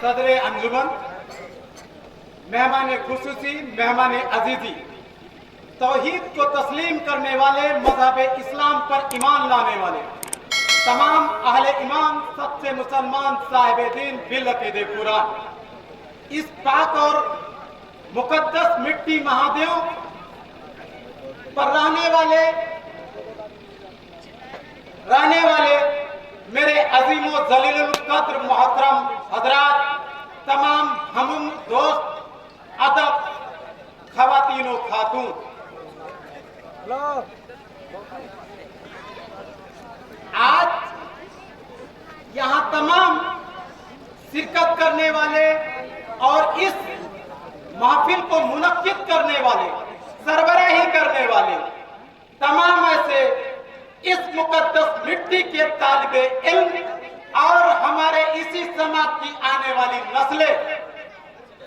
सदर अंजुमन, मेहमान खुसूसी, मेहमान अजीजी, तौहीद को तस्लीम करने वाले, मजहब इस्लाम पर ईमान लाने वाले तमाम अहले ईमान, सच्चे मुसलमान साहिब दीन बिल अकीदे कुरान, इस पाक और मुकद्दस मिट्टी महादेव पर रहने वाले मेरे अजीमो जलीलुल कद्र मोहतरम हजरात, तमाम हम दोस्त, अदब, खवातीन और खातून, आज यहाँ तमाम शिरकत करने वाले और इस महफिल को मुनक्किद करने वाले, सरबराही करने वाले तमाम ऐसे इस मुकद्दस मिट्टी के तालिबे इल्म और हमारे इसी समाज की आने वाली नस्लें,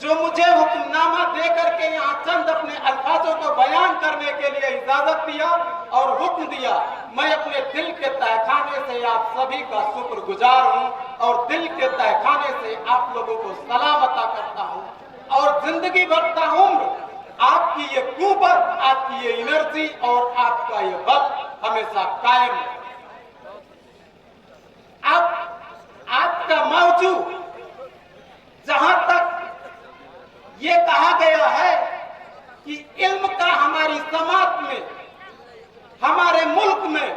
जो मुझे हुक्मनामा दे करके यहाँ चंद अपने अल्फाजों को बयान करने के लिए इजाजत दिया और हुक्म दिया, मैं अपने दिल के तहखाने से आप सभी का शुक्रगुजार हूँ और दिल के तहखाने से आप लोगों को सलाम अता करता हूँ और जिंदगी भर ताउम्र आपकी ये कुव्वत, आपकी ये एनर्जी और आपका ये बल हमेशा कायम है। अब आपका मौजू, जहां तक ये कहा गया है कि इल्म का हमारी समाज में, हमारे मुल्क में,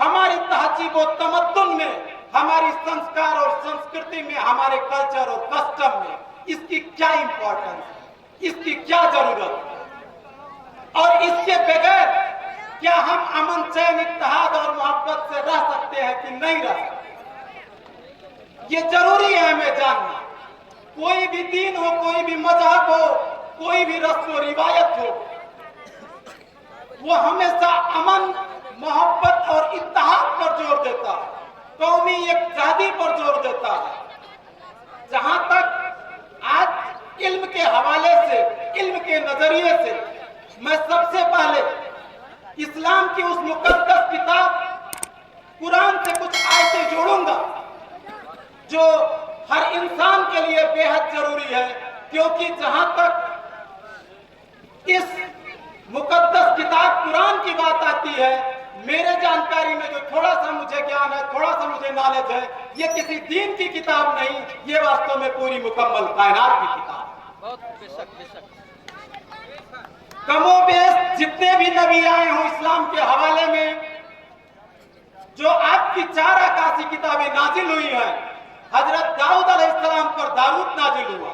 हमारी तहजीब और तमद्दुन में, हमारी संस्कार और संस्कृति में, हमारे कल्चर और कस्टम में इसकी क्या इंपॉर्टेंस है, इसकी क्या जरूरत है और इसके बगैर क्या हम अमन, चैन, इत्तेहाद और मोहब्बत से रह सकते हैं कि नहीं रह सकते। ये जरूरी है हमें जानना। कोई भी दीन हो, कोई भी मजहब हो, कोई भी रस्म और रिवायत हो, वो हमेशा अमन, मोहब्बत और इत्तेहाद पर जोर देता है, कौमी यकजहती पर जोर देता है। जहां तक आज इल्म के हवाले से, इल्म के नजरिए से मैं सबसे पहले इस्लाम की उस मुकद्दस किताब कुरान से कुछ आयतें जोड़ूंगा जो हर इंसान के लिए बेहद जरूरी है, क्योंकि जहां तक इस मुकद्दस किताब कुरान की बात आती है, मेरे जानकारी में जो थोड़ा सा मुझे ज्ञान है, थोड़ा सा मुझे नॉलेज है, ये किसी दीन की किताब नहीं, ये वास्तव में पूरी मुकम्मल कायनात की किताब। कमोबेश जितने भी नबी आए हों इस्लाम के हवाले में, जो आपकी 4 आकाशी किताबें नाजिल हुई हैं, हजरत दाऊद अलैहिस्सलाम पर दारूद नाजिल हुआ,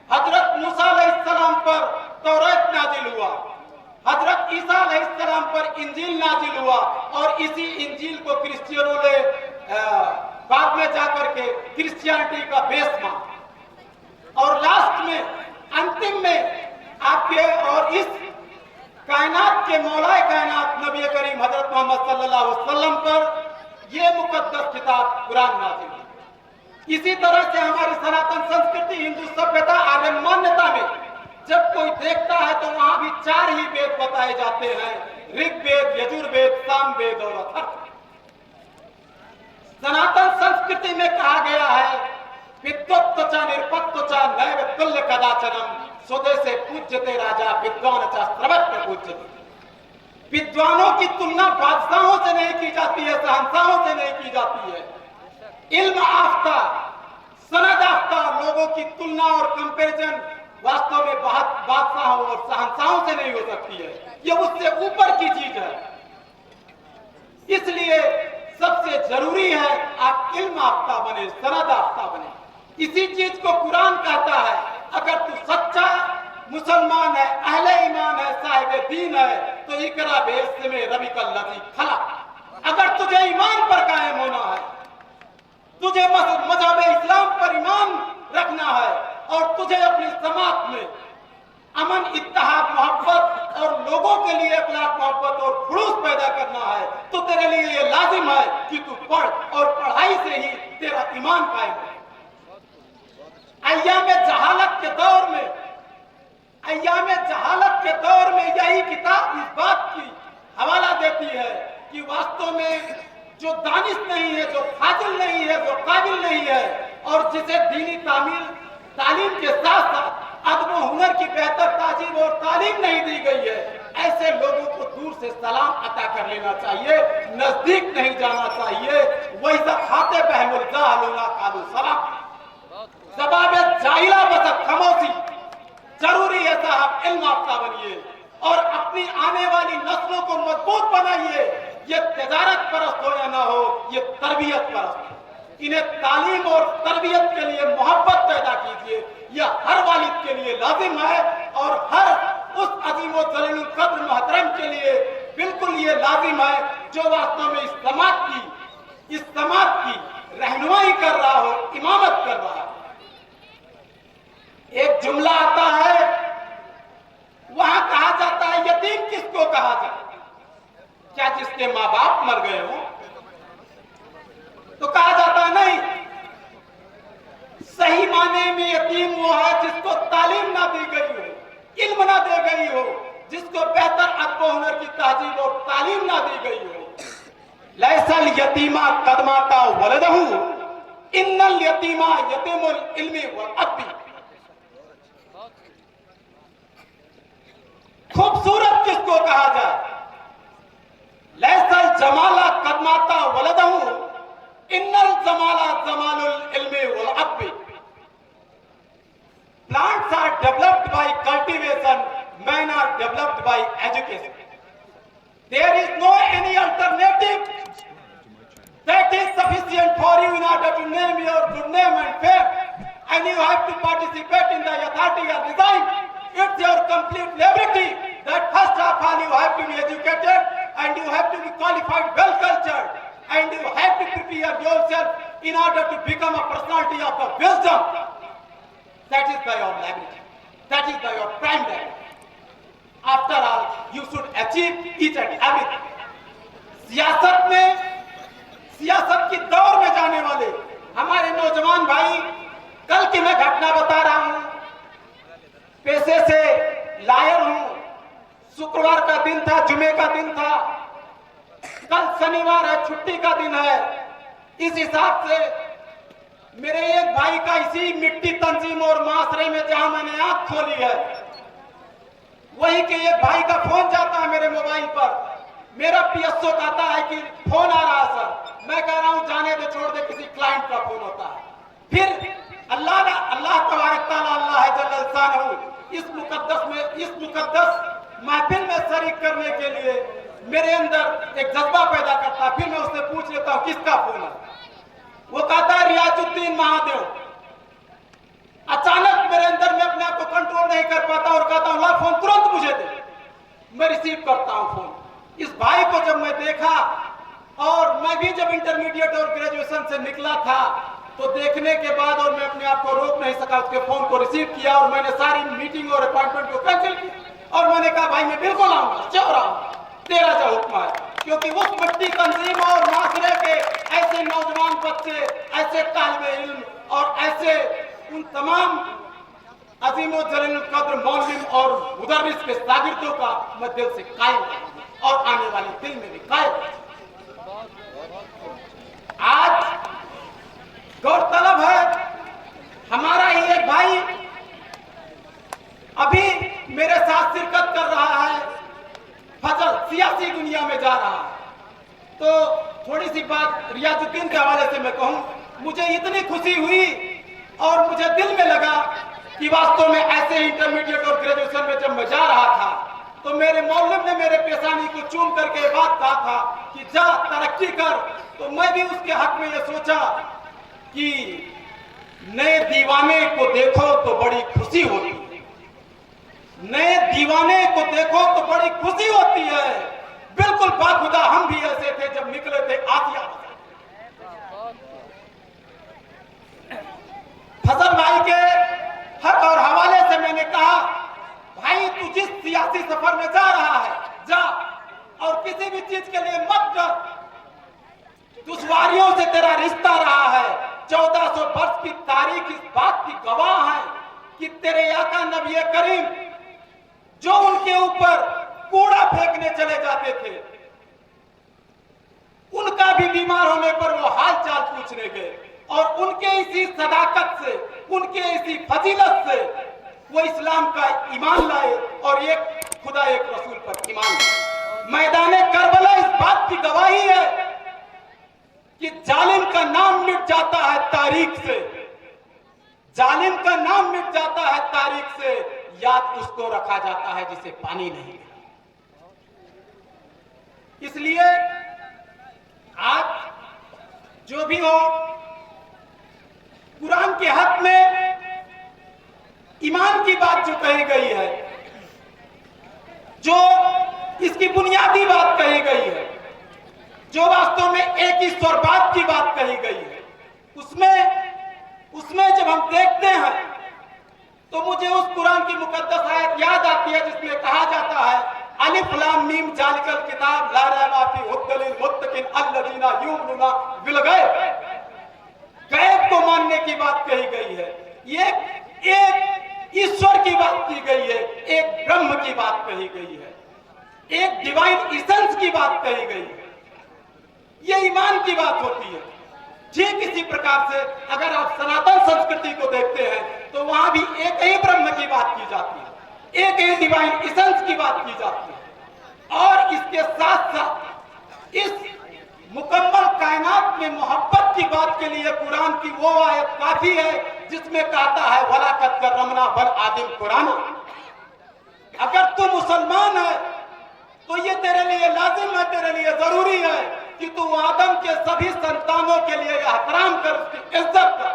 हजरत मूसा अलैहिस्सलाम पर तौरात नाजिल हुआ, हजरत ईसा अलैहिस्सलाम पर इंजील नाजिल हुआ और इसी इंजील को क्रिश्चियनों ने बाद में जाकर के क्रिश्चियनिटी का बेस माना और लास्ट में, अंतिम में आपके और इस कायनात के मौलाए कायनात नबी करीम हजरत मोहम्मद सल्लल्लाहु अलैहि वसल्लम पर यह मुकद्दस किताब कुरान नाजिल हुई। इसी तरह से हमारी सनातन संस्कृति, हिंदू सभ्यता, आर्य मान्यता में जब कोई देखता है तो वहां भी 4 ही वेद बताए जाते हैं, ऋग्वेद, यजुर्वेद, सामवेद और अथर्ववेद। सनातन संस्कृति में कहा गया है, विद्वत्व च निरपत्व च नैव तुल्य कदाचनम, स्वदेशे पूज्यते राजा विद्वान च सर्वत्र पूज्यते। विद्वानों की तुलना बादशाहों से नहीं की जाती है, शहंशाहों से नहीं की जाती है। इल्म आफ्ता, सनद आफ्ता लोगों की तुलना और कंपैरिजन वास्तव में बादशाहों और शहंशाहों से नहीं हो सकती है, ये उससे ऊपर की चीज है। इसलिए सबसे जरूरी है आप इल्म आफ्ता बने, सनद आफ्ता बने। इसी चीज को कुरान कहता है, अगर तू सच्चा मुसलमान है, अहले ईमान है, साहिब दीन है, तो इकरा बेइस्म रब्बिकल लज़ी खलक़। अगर तुझे ईमान पर कायम होना है, तुझे मजहब इस्लाम पर ईमान रखना है और तुझे अपनी समाज में अमन, इत्तेहाद, मोहब्बत और लोगों के लिए अखलाक, मोहब्बत और खुलूस पैदा करना है, तो तेरे लिए ये लाजिम है कि तू पढ़ और पढ़ाई से ही तेरा ईमान कायम है। अय्याम जहालत के दौर में, अय्याम जहालत के दौर में यही किताब इस बात की हवाला देती है कि वास्तव में जो दानिश नहीं है, जो फाजिल नहीं है, जो काबिल नहीं है और जिसे दीनी तालीम के साथ साथ अदब व हुनर की बेहतर ताजीम और तालीम नहीं दी गई है, ऐसे लोगों को दूर से सलाम अता कर लेना चाहिए, नजदीक नहीं जाना चाहिए। वही खाते बहमुल जाहलूना कालू सलाम, जवाब जाहिला बसत खामोशी। जरूरी है साहब इल्म याफ्ता बनिए और अपनी आने वाली नस्लों को मजबूत बनाइए। ये तिजारत परस्त हो या ना हो, ये तरबियत परस्त। इन्हें तालीम और तरबियत के लिए मोहब्बत पैदा कीजिए। यह हर वालिद के लिए लाजिम है और हर उस अजीम व जलील कद्र मोहतरम के लिए बिल्कुल ये लाजिम है जो वास्तव में इस समाज की रहनुमाई कर रहा हो, इमामत कर रहा है। एक जुमला आता है, वहां कहा जाता है यतीम किसको कहा जाए? क्या जिसके माँ बाप मर गए हो? तो कहा जाता है नहीं, सही माने में यतीम वो है जिसको तालीम ना दी गई हो, इल्म ना दी गई हो, जिसको बेहतर अदब व हुनर की तहजीब और तालीम ना दी गई हो। लैसल यतीमा कदमाता वलदहू इन्नल यतीमा यतीमुल इल्मी वल अदबी। खूबसूरत किसको कहा जाए? लैसल जमाला कदमाता वलदहू इन्नल जमाला जमालुल इल्मी वल अदबी। Plants are developed by cultivation, men are developed by education. There is no any alternative that is sufficient for you in order to name your good name and fame, and you have to participate in the authority or resign. It's your complete liberty that first of all you have to be educated and you have to be qualified, well cultured, and you have to prepare yourself in order to become a personality of the wisdom. That is by your liberty. That is by your prime liberty. After all, you should achieve each and everything. सियासत की दौर में जाने वाले हमारे नौजवान भाई, कल की मैं घटना बता रहा हूं। पेशे से लायर हूं, शुक्रवार का दिन था, जुमे का दिन था, कल शनिवार है, छुट्टी का दिन है। इस हिसाब से मेरे एक भाई का इसी मिट्टी तंजीम और माशरे में जहां मैंने आंख खोली है, वही के एक भाई का फोन जाता है मेरे मोबाइल पर। मेरा पीएसओ कहता है कि फोन आ रहा है सर। मैं कह रहा हूं जाने दे, छोड़ दे, किसी क्लाइंट का फोन होता है। फिर अल्लाह तबारक तआला अल्लाह है जल्ल शानहू इस मुकद्दस महफिल में शरीक करने के लिए मेरे अंदर एक जज्बा पैदा करता है। फिर मैं उससे पूछ लेता हूं किसका फोन है? वो कहता है रियाजुद्दीन महादेव। अचानक मेरे अंदर में अपने आप को कंट्रोल नहीं कर पाता और कहता हूं ला फोन तुरंत मुझे दे। मैं रिसीव करता हूं फोन। इस भाई को जब मैं देखा, और मैं भी जब इंटरमीडिएट और ग्रेजुएशन से निकला था, तो देखने के बाद और मैं अपने आप को रोक नहीं सका, उसके फोन को रिसीव किया और मैंने सारी मीटिंग और अपॉइंटमेंट को कैंसिल किया और मैंने कहा भाई मैं बिल्कुल आऊंगा, श्योर आऊंगा, तेरा जो हुक्म है। क्योंकि उस मिट्टी तंजीम और माशरे के ऐसे नौजवान बच्चे, ऐसे तालिबे इल्म और ऐसे उन तमाम अजीम व जलील कद्र मौलवी और मुदर्रिस के शागिर्दों का मैं दिल से कायल हूं और आने वाले दिन में भी कायल। आज गौरतलब है, हमारा ही एक भाई अभी मेरे साथ शिरकत कर रहा है, फजल सियासी दुनिया में जा रहा है। तो थोड़ी सी बात रियाजुद्दीन के हवाले से मैं कहूं, मुझे इतनी खुशी हुई और मुझे दिल में लगा कि वास्तव में ऐसे इंटरमीडिएट और ग्रेजुएशन में जब मैं जा रहा था तो मेरे मौलवी ने मेरे पेशानी को चूम करके बात कहा था कि जा तरक्की कर। तो मैं भी उसके हक में ये सोचा कि नए दीवाने को देखो तो बड़ी खुशी होती है, नए दीवाने को देखो तो बड़ी खुशी होती है। बिल्कुल बाखुदा हम भी ऐसे थे जब निकले थे आसिया। फजल भाई के हक और हवाले से मैंने कहा भाई तू जिस सियासी सफर में जा रहा है जा, और किसी भी चीज के लिए मत डर। दुश्वारियों से तेरा रिश्ता रहा है, 1400 वर्ष की तारीख इस बात की गवाह है कि तेरे आका नबी करीम जो उनके ऊपर कूड़ा फेंकने चले जाते थे, उनका भी बीमार होने पर वो हाल चाल पूछने गए। और उनके इसी सदाकत से, उनके इसी फजीलत से वो इस्लाम का ईमान लाए और एक खुदा एक रसूल पर ईमान लाए। मैदाने करबला इस बात की गवाही है कि जालिम का नाम मिट जाता है तारीख से, जालिम का नाम मिट जाता है तारीख से, याद उसको रखा जाता है जिसे पानी नहीं मिला। इसलिए आज जो भी हो, कुरान के हक में ईमान की बात जो कही गई है, जो इसकी बुनियादी बात कही गई है, जो वास्तव में एक ईश्वरवाद की बात कही गई है, उसमें जब हम देखते हैं तो मुझे उस कुरान की मुकद्दस आयत याद आती है जिसमें कहा जाता है अलिफ लाम मीम जालिकल किताब ला रैबा फीह हुद्दल लिल मुत्तकीन अल्लज़ीना युमिनूना बिल गैब। गैब को मानने की बात कही गई है, ये एक ईश्वर की बात की गई है, एक ब्रह्म की बात कही गई है, एक डिवाइन इसेंस की बात कही गई है। ये ईमान की बात होती है। ठीक इसी प्रकार से अगर आप सनातन संस्कृति को देखते हैं तो वहां भी एक ही ब्रह्म की बात की जाती है, एक ही डिवाइन इसेंस की बात की जाती है। और इसके साथ साथ इस मुकम्मल कायनात में मोहब्बत की बात के लिए कुरान की वो आयत काफी है जिसमें कहता है वलाकत करमना बल आदिम कुराना। अगर तू मुसलमान है तो ये तेरे लिए लाजिम है, तेरे लिए जरूरी है कि तू आदम के सभी संतानों के लिए एहतराम कर, उसकी इज्जत कर।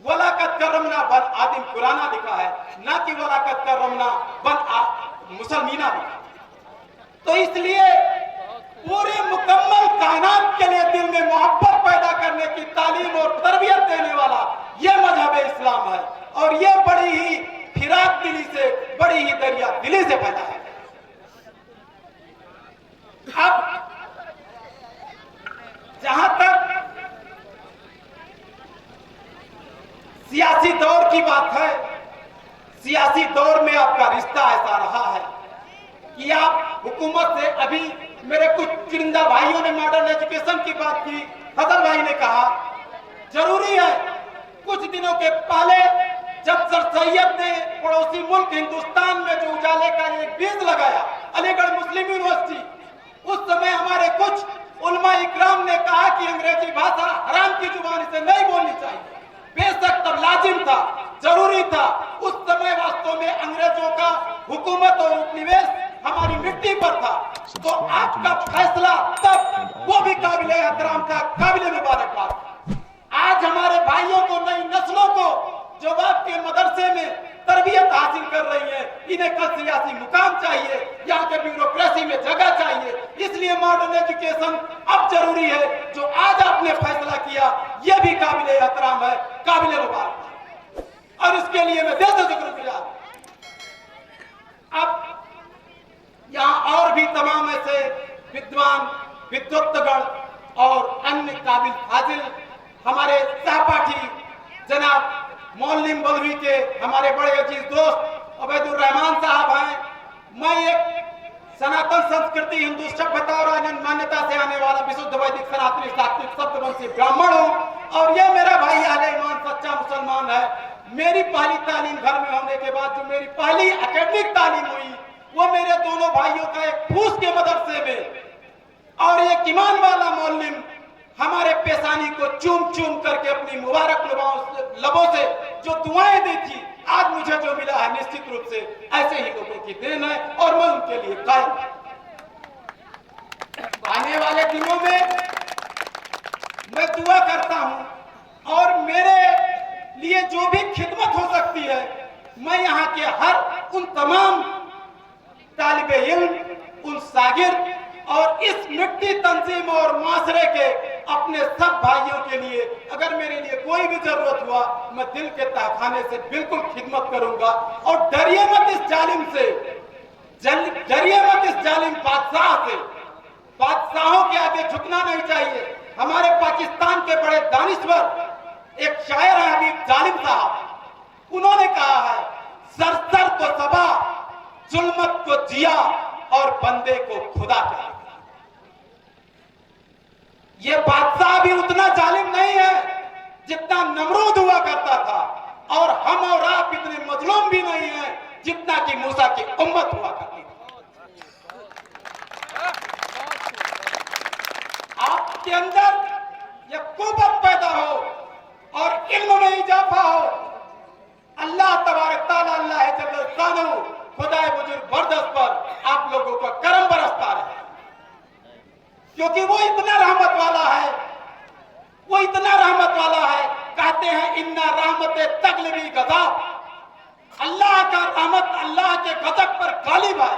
वलाकत करमना बन आदिम कुराना लिखा है, ना कि वलाकत करमना बन मुसलमीना लिखा। तो इसलिए पूरे मुकम्मल कायनात के लिए दिल में मोहब्बत पैदा करने की तालीम और तरबियत देने वाला यह मजहब इस्लाम है। और यह बड़ी ही फिराक दिली से, बड़ी ही दरिया दिली से पैदा है। अब जहां तक सियासी दौर की बात है, सियासी दौर में आपका रिश्ता ऐसा रहा है कि आप हुकूमत से, अभी मेरे कुछ चुनिंदा भाइयों ने मॉडर्न एजुकेशन की बात की, फजल भाई ने कहा जरूरी है। कुछ दिनों के पहले जब सर सैयद ने पड़ोसी मुल्क हिंदुस्तान में जो उजाले का एक बीज लगाया, अलीगढ़ मुस्लिम यूनिवर्सिटी, उस समय हमारे कुछ उलमा इकराम ने कहा कि अंग्रेजी भाषा हराम की जुबान से नहीं बोलनी चाहिए। बेशक तब लाजिम था, जरूरी था। उस समय वास्तव में अंग्रेजों का हुकूमत और उपनिवेश हमारी मिट्टी पर था। तो आपका फैसला तब वो भी काबिल एहतराम था, काबिल मुबारकबाद। आज हमारे भाइयों को, नई नस्लों को जो आपके मदरसे में तरबियत हासिल कर रही है, इन्हें कल सियासी मुकाम चाहिए, यहाँ के ब्यूरोक्रेसी में जगह चाहिए। इसलिए मॉडर्न एजुकेशन अब जरूरी है। जो आज आपने फैसला किया यह भी काबिल एहतराम है, काबिल मुबारक, और इसके लिए मैं दिल से शुक्रगुजार। अब यहाँ और भी तमाम ऐसे विद्वान, विद्वत्तगण और अन्य काबिल फाजिल हमारे सहपाठी जनाब मौलवी बलवी के हमारे बड़े अजीज दोस्त अबैदुर रहमान साहब हैं। मैं एक सनातन संस्कृति, हिंदू सभ्यता और आनंद मान्यता से आने वाला विशुद्ध वैदिक सनातनी सात्विक सप्तवंशी ब्राह्मण हूँ और ये मेरा भाई अहले ईमान सच्चा मुसलमान है। मेरी पहली तालीम घर में होने के बाद जो मेरी पहली एकेडमिक तालीम हुई वो मेरे दोनों भाइयों का एक फूस के मदरसे में, और एक ईमान वाला मौलवी हमारे पेशानी को चूम चूम करके अपनी मुबारक लबों से जो दुआएं दी थी, आज मुझे जो मिला है निश्चित रूप से ऐसे ही लोगों की देन है और मैं उनके लिए कायम। आने वाले दिनों में मैं दुआ करता हूं और मेरे लिए जो भी खिदमत हो सकती है, मैं यहाँ के हर उन तमाम तालिबे इल्म, उन सागिर और इस मिट्टी तंजीम और माशरे के अपने सब भाइयों के लिए अगर मेरे लिए कोई भी जरूरत हुआ, मैं दिल के तहखाने से बिल्कुल खिदमत करूंगा। और डरिए मत इस जालिम से, डरिए मत इस जालिम बादशाह से। बादशाहों के आगे झुकना नहीं चाहिए। हमारे पाकिस्तान के बड़े दानिश्वर एक शायर है हबीब जालिम साहब, उन्होंने कहा है सरसर को सबा, जुल्मत को जिया और बंदे को खुदा चाहिए। ये बादशाह भी उतना जालिम नहीं है जितना नमरूद हुआ करता था, और हम और आप इतने मजलूम भी नहीं है जितना कि मूसा की उम्मत हुआ करती थी। आपके अंदर ये कुव्वत पैदा हो और इल्म में इजाफा हो। अल्लाह तबारक तआला अल्लाह जल्ल शानहू खुदाए बुजुर्ग बरदस्त पर आप लोगों का करम बरसता रहे, क्योंकि वो इतना रहमत वाला है, वो इतना रहमत वाला है। कहते हैं इन्ना रहमत तगलिबी गज़ब, अल्लाह का रहमत अल्लाह के गज़ब पर गालिब है।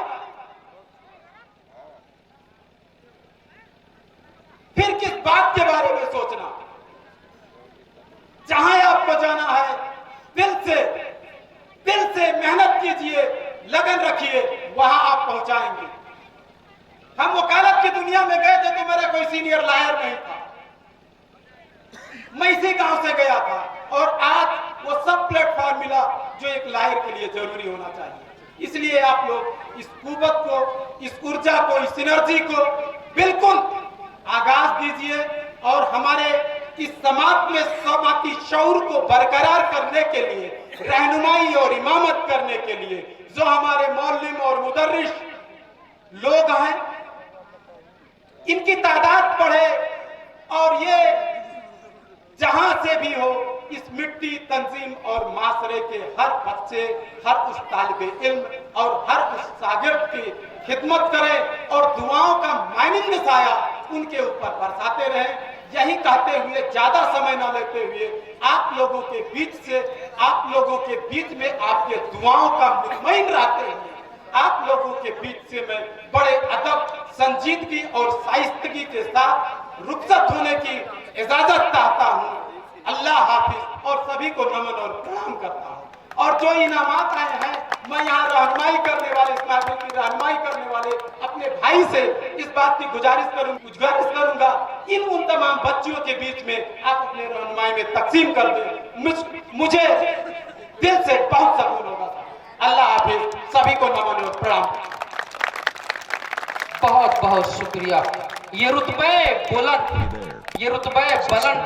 फिर किस बात के बारे में सोचना? जहां आपको जाना है दिल से मेहनत कीजिए, लगन रखिए, वहां आप पहुंचाएंगे। हम वकालत की दुनिया में गए थे तो मेरा कोई सीनियर लॉयर नहीं था, मैं इसी गांव से गया था, और आज वो सब प्लेटफॉर्म मिला जो एक लॉयर के लिए जरूरी होना चाहिए। इसलिए आप लोग इस कुव्वत को, इस ऊर्जा को, इस एनर्जी को बिल्कुल आगाज दीजिए, और हमारे इस समाज में समाजी शऊर को बरकरार करने के लिए, रहनुमाई और इमामत करने के लिए जो हमारे मौलवी और मुदर्रिस लोग हैं, इनकी तादाद बढ़े, और ये जहां से भी हो इस मिट्टी तंजीम और माशरे के हर बच्चे, हर उस तालिबे इल्म और हर उस शागिर्द की खिदमत करें और दुआओं का माइनिंग साया उनके ऊपर बरसाते रहें। यही कहते हुए, ज्यादा समय न लेते हुए, आप लोगों के बीच से, आप लोगों के बीच में आपके दुआओं का मुतमईन रहते हुए, आप लोगों के बीच से मैं बड़े अदब, संजीदगी और शाइस्तगी के साथ रुखसत होने की इजाजत चाहता हूँ। अल्लाह हाफिज, और सभी को नमन और प्रणाम करता हूँ। और जो इनामात आए हैं, मैं यहाँ रहनुमाई करने वाले, इस महफिल की रहनुमाई करने वाले अपने भाई से इस बात की गुजारिश करूंगा, उन तमाम बच्चियों के बीच में आप अपने रहनुमाई में तकसीम कर दें। मुझे दिल से बहुत सकून होगा। अल्लाह हाफिज, सभी को नमन और प्रणाम। बहुत बहुत शुक्रिया। ये रुतबे बुलंद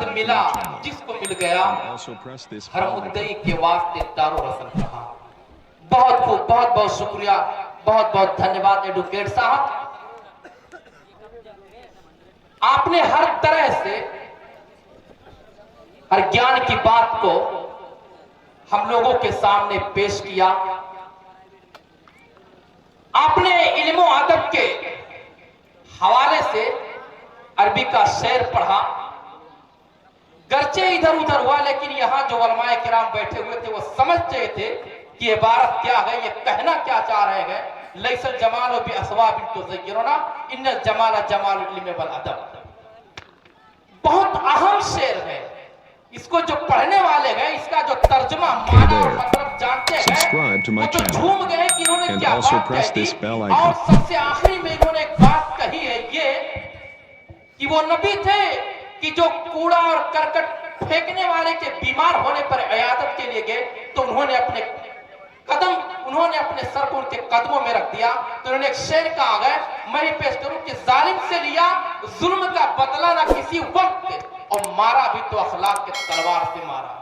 मिला जिसको मिल गया, हर मुद्दई के वास्ते दारो रसन कहा। बहुत खूब, बहुत बहुत शुक्रिया, बहुत बहुत धन्यवाद एडवोकेट साहब। आपने हर तरह से हर ज्ञान की बात को हम लोगों के सामने पेश किया। आपने इल्म और अदब के हवाले से अरबी का शेर पढ़ा, गर्चे इधर उधर हुआ, लेकिन यहां जो उलमाए किराम बैठे हुए थे वो समझ गए थे कि ये इबारत क्या है, ये कहना क्या चाह रहे हैं। लैसल जमाल बि अस्वाब तुज़य्यिरुना इन्नल जमाल जमाल इल्म वल अदब। बहुत अहम शेर है। इसको जो पढ़ने वाले हैं, इसका जो तर्जुमा, माना और मतलब जानते हैं, वो तो झूम गए कि इन्होंने क्या बात कही। और सबसे आखिरी में इन्होंने एक बात कही है, ये कि वो नबी थे कि जो कूड़ा और करकट फेंकने वाले के बीमार होने पर इयादत के लिए गए, तो उन्होंने अपने सर को उनके कदमों में रख दिया। तो उन्होंने एक शेर कहा है, मैं ही पेश करूं कि जालिम से लिया जुल्म का बदला ना किसी वक्त, और मारा भी तो अखलाक के तलवार से मारा।